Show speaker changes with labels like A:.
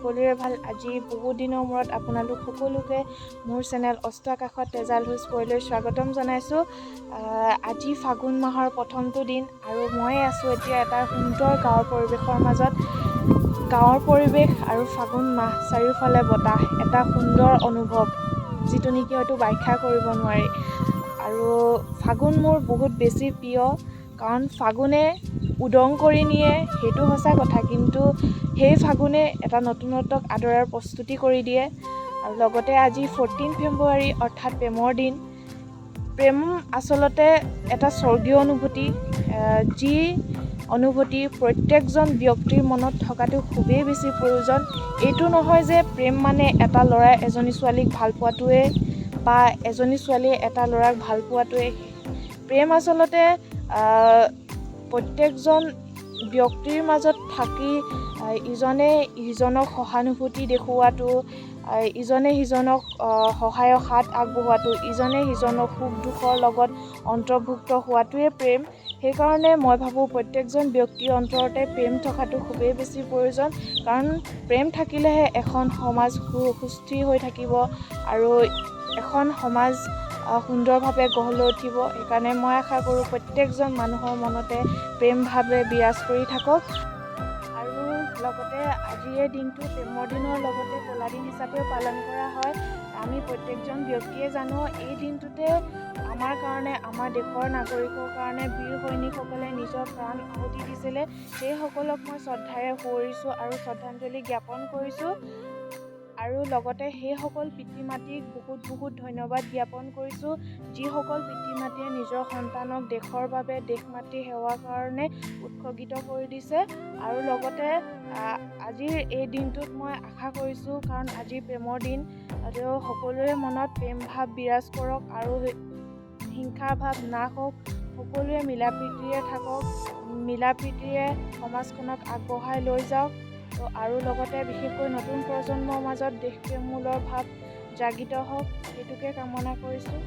A: সকলোৰে ভাল। আজি বহুত দিনৰ মূৰত আপোনালোক সকলোকে মোৰ চেনেল অস্ত আকাশত তেজাল হুইচপৰলৈ স্বাগতম জনাইছোঁ। আজি ফাগুন মাহৰ প্ৰথমটো দিন আৰু মই আছোঁ এতিয়া এটা সুন্দৰ গাঁৱৰ পৰিৱেশৰ মাজত। গাঁৱৰ পৰিৱেশ আৰু ফাগুন মাহ, চাৰিওফালে বতাহ, এটা সুন্দৰ অনুভৱ যিটো নেকি হয়তো ব্যাখ্যা কৰিব নোৱাৰি। আৰু ফাগুন মোৰ বহুত বেছি প্ৰিয়, কাৰণ ফাগুনে উদং কৰি নিয়ে সেইটো সঁচা কথা, কিন্তু সেই ফাগুনে এটা নতুনত্বক আদৰাৰ প্ৰস্তুতি কৰি দিয়ে। আৰু লগতে আজি 14 ফেব্ৰুৱাৰী অৰ্থাৎ প্ৰেমৰ দিন। প্ৰেম আচলতে এটা স্বৰ্গীয় অনুভূতি, যি অনুভূতি প্ৰত্যেকজন ব্যক্তিৰ মনত থকাটো খুবেই বেছি প্ৰয়োজন। এইটো নহয় যে প্ৰেম মানে এটা ল'ৰাই এজনী ছোৱালীক ভাল পোৱাটোৱে বা এজনী ছোৱালীয়ে এটা ল'ৰাক ভাল পোৱাটোৱে। প্ৰেম আচলতে প্ৰত্যেকজন ব্যক্তিৰ মাজত থাকি ইজনে সিজনক সহানুভূতি দেখুওৱাটো, ইজনে সিজনক সহায়ৰ হাত আগবঢ়োৱাটো, ইজনে সিজনক সুখ দুখৰ লগত অন্তৰ্ভুক্ত হোৱাটোৱে প্ৰেম। সেইকাৰণে মই ভাবোঁ প্ৰত্যেকজন ব্যক্তিৰ অন্তৰতে প্ৰেম থকাটো খুবেই বেছি প্ৰয়োজন, কাৰণ প্ৰেম থাকিলেহে এখন সমাজ সুস্থিৰ হৈ থাকিব আৰু এখন সমাজ সুন্দৰভাৱে গঢ় লৈ উঠিব। সেইকাৰণে মই আশা কৰোঁ প্ৰত্যেকজন মানুহৰ মনতে প্ৰেম ভাৱে বিৰাজ কৰি থাকক। আৰু লগতে আজিৰ এই দিনটো প্ৰেমৰ দিনৰ লগতে কলা দিন হিচাপেও পালন কৰা হয়। আমি প্ৰত্যেকজন ব্যক্তিয়ে জানো এই দিনটোতে আমাৰ কাৰণে, আমাৰ দেশৰ নাগৰিকৰ কাৰণে বীৰ সৈনিকসকলে নিজৰ প্ৰাণ আহুতি দিছিলে। সেইসকলক মই শ্ৰদ্ধাৰে সুঁৱৰিছোঁ আৰু শ্ৰদ্ধাঞ্জলি জ্ঞাপন কৰিছোঁ। আৰু লগতে সেইসকল পিতৃ মাতৃক বহুত ধন্যবাদ জ্ঞাপন কৰিছোঁ, যিসকল পিতৃ মাতৃয়ে নিজৰ সন্তানক দেশৰ বাবে, দেশ মাতৃ সেৱাৰ কাৰণে উৎসৰ্গিত কৰি দিছে। আৰু লগতে আজিৰ এই দিনটোত মই আশা কৰিছোঁ, কাৰণ আজি প্ৰেমৰ দিন, আৰু সকলোৰে মনত প্ৰেম ভাৱ বিৰাজ কৰক আৰু হিংসাৰ ভাৱ নাশ হওক। সকলোৱে মিলা প্ৰীতিৰে থাকক, মিলা প্ৰীতিৰে সমাজখনক আগবঢ়াই লৈ যাওক। আৰু লগতে বিশেষকৈ নতুন প্ৰজন্মৰ মাজত দেশপ্ৰেমমূলক ভাৱ জাগৃত হওক, সেইটোকে কামনা কৰিছোঁ।